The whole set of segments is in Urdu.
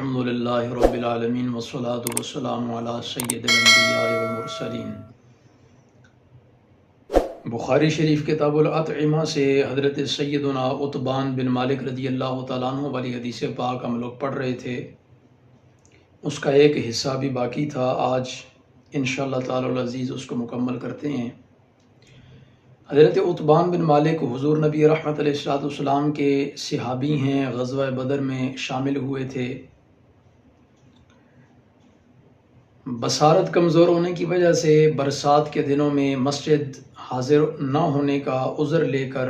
الحمدللہ رب العالمین والصلاة والسلام علی سید الانبیاء والمرسلین۔ بخاری شریف کتاب الاطعمہ سے حضرت سیدنا عتبان بن مالک رضی اللہ تعالیٰ عنہ والی حدیث پاک ہم لوگ پڑھ رہے تھے، اس کا ایک حصہ بھی باقی تھا۔ آج انشاءاللہ تعالی العزیز اس کو مکمل کرتے ہیں۔ حضرت عتبان بن مالک حضور نبی رحمت علیہ السلام کے صحابی ہیں، غزوہ بدر میں شامل ہوئے تھے۔ بصارت کمزور ہونے کی وجہ سے برسات کے دنوں میں مسجد حاضر نہ ہونے کا عذر لے کر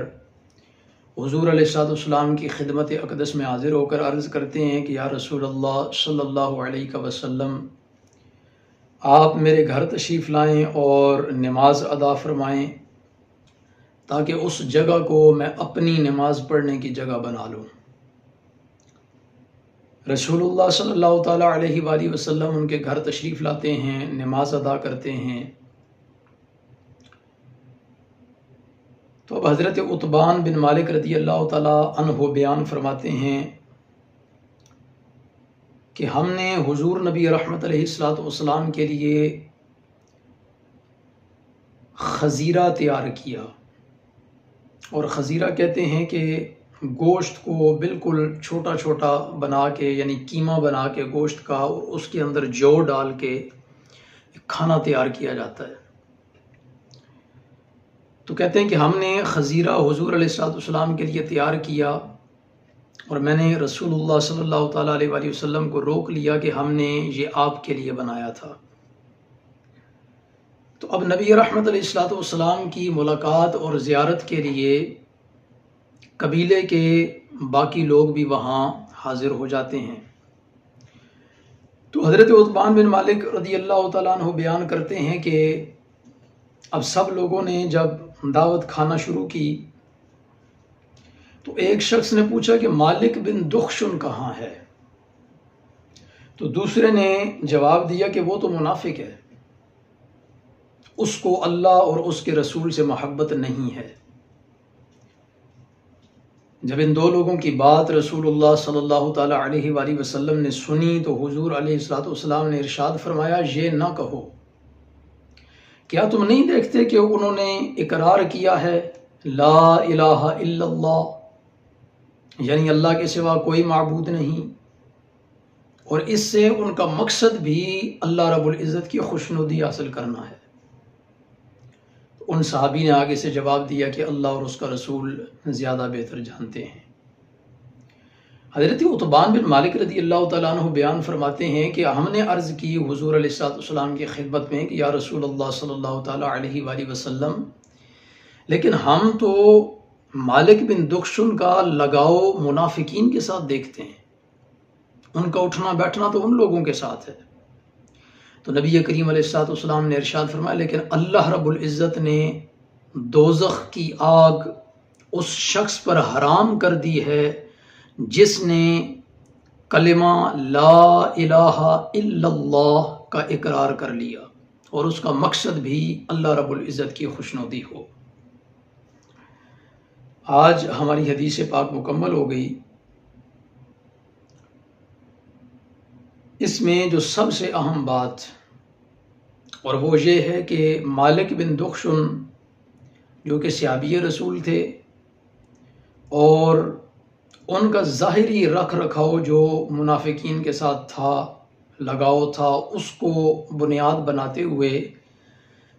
حضور علیہ السلام کی خدمت اقدس میں حاضر ہو کر عرض کرتے ہیں کہ یا رسول اللہ صلی اللہ علیہ وسلم، آپ میرے گھر تشریف لائیں اور نماز ادا فرمائیں تاکہ اس جگہ کو میں اپنی نماز پڑھنے کی جگہ بنا لوں۔ رسول اللہ صلی اللہ تعالیٰ علیہ وآلہ وسلم ان کے گھر تشریف لاتے ہیں، نماز ادا کرتے ہیں۔ تو اب حضرت عتبان بن مالک رضی اللہ تعالیٰ عنہ بیان فرماتے ہیں کہ ہم نے حضور نبی رحمت علیہ السلام کے لیے خزیرہ تیار کیا، اور خزیرہ کہتے ہیں کہ گوشت کو بالکل چھوٹا چھوٹا بنا کے، یعنی قیمہ بنا کے گوشت کا، اور اس کے اندر جو ڈال کے کھانا تیار کیا جاتا ہے۔ تو کہتے ہیں کہ ہم نے خزیرہ حضور علیہ السلام کے لیے تیار کیا، اور میں نے رسول اللہ صلی اللہ تعالیٰ علیہ وآلہ وسلم کو روک لیا کہ ہم نے یہ آپ کے لیے بنایا تھا۔ تو اب نبی رحمت علیہ السلام کی ملاقات اور زیارت کے لیے قبیلے کے باقی لوگ بھی وہاں حاضر ہو جاتے ہیں۔ تو حضرت عتبان بن مالک رضی اللہ تعالیٰ عنہ بیان کرتے ہیں کہ اب سب لوگوں نے جب دعوت کھانا شروع کی تو ایک شخص نے پوچھا کہ مالک بن دخشن کہاں ہے؟ تو دوسرے نے جواب دیا کہ وہ تو منافق ہے، اس کو اللہ اور اس کے رسول سے محبت نہیں ہے۔ جب ان دو لوگوں کی بات رسول اللہ صلی اللہ تعالیٰ علیہ وآلہ وسلم نے سنی تو حضور علیہ السلام نے ارشاد فرمایا، یہ نہ کہو، کیا تم نہیں دیکھتے کہ انہوں نے اقرار کیا ہے لا الہ الا اللہ، یعنی اللہ کے سوا کوئی معبود نہیں، اور اس سے ان کا مقصد بھی اللہ رب العزت کی خوشنودی حاصل کرنا ہے۔ ان صحابی نے آگے سے جواب دیا کہ اللہ اور اس کا رسول زیادہ بہتر جانتے ہیں۔ حضرت عتبان بن مالک رضی اللہ تعالیٰ عنہ بیان فرماتے ہیں کہ ہم نے عرض کی حضور علیہ السلام کی خدمت میں کہ یا رسول اللہ صلی اللہ تعالیٰ علیہ وآلہ وسلم، لیکن ہم تو مالک بن دخشن کا لگاؤ منافقین کے ساتھ دیکھتے ہیں، ان کا اٹھنا بیٹھنا تو ان لوگوں کے ساتھ ہے۔ تو نبی کریم علیہ السلام نے ارشاد فرمایا، لیکن اللہ رب العزت نے دوزخ کی آگ اس شخص پر حرام کر دی ہے جس نے کلمہ لا الہ الا اللہ کا اقرار کر لیا، اور اس کا مقصد بھی اللہ رب العزت کی خوشنودی ہو۔ آج ہماری حدیث پاک مکمل ہو گئی۔ اس میں جو سب سے اہم بات اور وہ یہ ہے کہ مالک بن دخشن جو کہ صحابی رسول تھے، اور ان کا ظاہری رکھ رکھاؤ جو منافقین کے ساتھ تھا، لگاؤ تھا، اس کو بنیاد بناتے ہوئے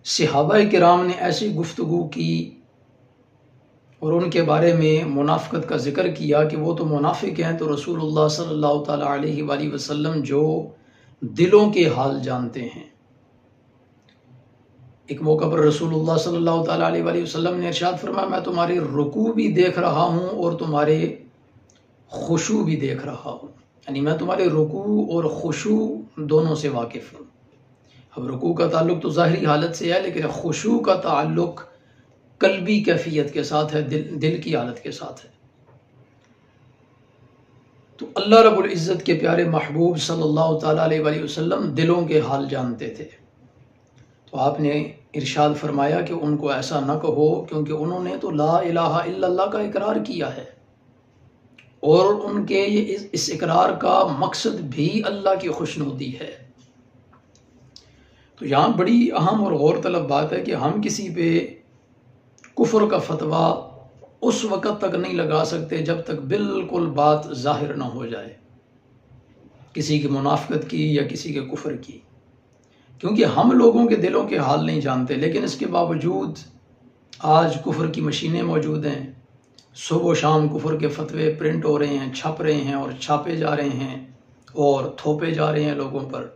صحابہ کرام نے ایسی گفتگو کی اور ان کے بارے میں منافقت کا ذکر کیا کہ وہ تو منافق ہیں۔ تو رسول اللہ صلی اللہ تعالیٰ علیہ وآلہ وسلم جو دلوں کے حال جانتے ہیں، ایک موقع پر رسول اللہ صلی اللہ تعالیٰ علیہ وآلہ وسلم نے ارشاد فرمایا، میں تمہارے رکوع بھی دیکھ رہا ہوں اور تمہارے خشوع بھی دیکھ رہا ہوں، یعنی میں تمہارے رکوع اور خشوع دونوں سے واقف ہوں۔ اب رکوع کا تعلق تو ظاہری حالت سے ہے، لیکن خشوع کا تعلق قلبی کیفیت کے ساتھ ہے، دل کی حالت کے ساتھ ہے۔ تو اللہ رب العزت کے پیارے محبوب صلی اللہ تعالیٰ علیہ وآلہ وسلم دلوں کے حال جانتے تھے۔ تو آپ نے ارشاد فرمایا کہ ان کو ایسا نہ کہو، کیونکہ انہوں نے تو لا الہ الا اللہ کا اقرار کیا ہے، اور ان کے اس اقرار کا مقصد بھی اللہ کی خوشنودی ہے۔ تو یہاں بڑی اہم اور غور طلب بات ہے کہ ہم کسی پہ کفر کا فتویٰ اس وقت تک نہیں لگا سکتے جب تک بالکل بات ظاہر نہ ہو جائے کسی کی منافقت کی یا کسی کے کفر کی، کیونکہ ہم لوگوں کے دلوں کے حال نہیں جانتے۔ لیکن اس کے باوجود آج کفر کی مشینیں موجود ہیں، صبح و شام کفر کے فتوے پرنٹ ہو رہے ہیں، چھپ رہے ہیں اور چھاپے جا رہے ہیں اور تھوپے جا رہے ہیں لوگوں پر۔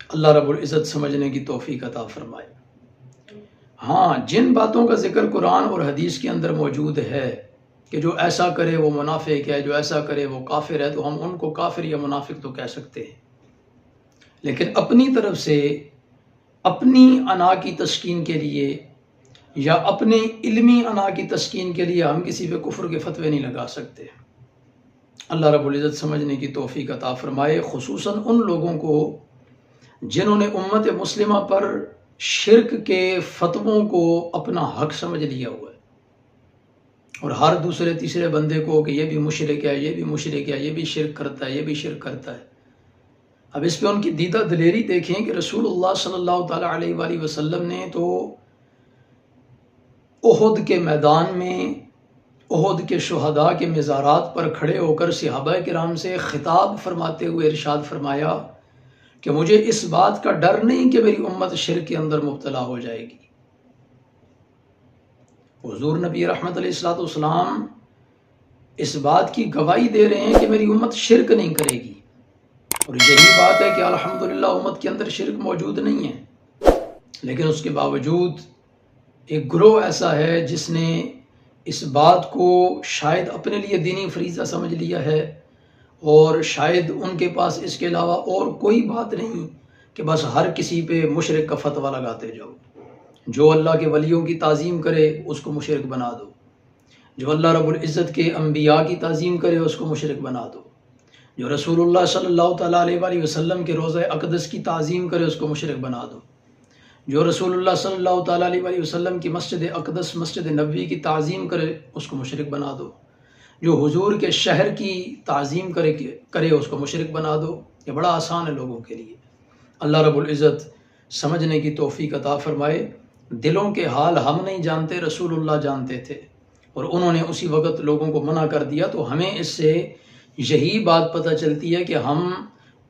اللہ رب العزت سمجھنے کی توفیق عطا فرمائے۔ ہاں، جن باتوں کا ذکر قرآن اور حدیث کے اندر موجود ہے کہ جو ایسا کرے وہ منافق ہے، جو ایسا کرے وہ کافر ہے، تو ہم ان کو کافر یا منافق تو کہہ سکتے ہیں، لیکن اپنی طرف سے اپنی انا کی تسکین کے لیے یا اپنے علمی انا کی تسکین کے لیے ہم کسی پہ کفر کے فتوے نہیں لگا سکتے۔ اللہ رب العزت سمجھنے کی توفیق عطا فرمائے، خصوصاً ان لوگوں کو جنہوں نے امت مسلمہ پر شرک کے فتووں کو اپنا حق سمجھ لیا ہوا ہے، اور ہر دوسرے تیسرے بندے کو کہ یہ بھی مشرک ہے، یہ بھی مشرک ہے، یہ بھی شرک کرتا ہے، یہ بھی شرک کرتا ہے۔ اب اس پہ ان کی دیدہ دلیری دیکھیں کہ رسول اللہ صلی اللہ تعالیٰ علیہ وآلہ وسلم نے تو احد کے میدان میں احد کے شہداء کے مزارات پر کھڑے ہو کر صحابہ کرام سے خطاب فرماتے ہوئے ارشاد فرمایا کہ مجھے اس بات کا ڈر نہیں کہ میری امت شرک کے اندر مبتلا ہو جائے گی۔ حضور نبی رحمت علیہ الصلوۃ والسلام اس بات کی گواہی دے رہے ہیں کہ میری امت شرک نہیں کرے گی، اور یہی بات ہے کہ الحمدللہ امت کے اندر شرک موجود نہیں ہے، لیکن اس کے باوجود ایک گروہ ایسا ہے جس نے اس بات کو شاید اپنے لیے دینی فریضہ سمجھ لیا ہے، اور شاید ان کے پاس اس کے علاوہ اور کوئی بات نہیں کہ بس ہر کسی پہ مشرک کا فتویٰ لگاتے جاؤ۔ جو اللہ کے ولیوں کی تعظیم کرے اس کو مشرک بنا دو، جو اللہ رب العزت کے انبیاء کی تعظیم کرے اس کو مشرک بنا دو، جو رسول اللہ صلی اللہ تعالیٰ علیہ وآلہ وسلم کے روضہ اقدس کی تعظیم کرے اس کو مشرک بنا دو، جو رسول اللہ صلی اللہ تعالیٰ علیہ وآلہ وسلم کی مسجد اقدس مسجد نبوی کی تعظیم کرے اس کو مشرک بنا دو، جو حضور کے شہر کی تعظیم کرے اس کو مشرک بنا دو۔ یہ بڑا آسان ہے لوگوں کے لیے۔ اللہ رب العزت سمجھنے کی توفیق عطا فرمائے۔ دلوں کے حال ہم نہیں جانتے، رسول اللہ جانتے تھے، اور انہوں نے اسی وقت لوگوں کو منع کر دیا۔ تو ہمیں اس سے یہی بات پتہ چلتی ہے کہ ہم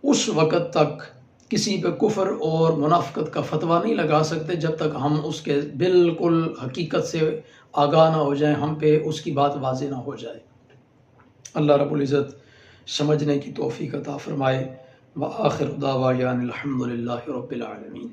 اس وقت تک کسی پہ کفر اور منافقت کا فتویٰ نہیں لگا سکتے جب تک ہم اس کے بالکل حقیقت سے آگاہ نہ ہو جائیں، ہم پہ اس کی بات واضح نہ ہو جائے۔ اللہ رب العزت سمجھنے کی توفیق عطا فرمائے۔ وآخر دعوانا الحمد للہ رب العالمین۔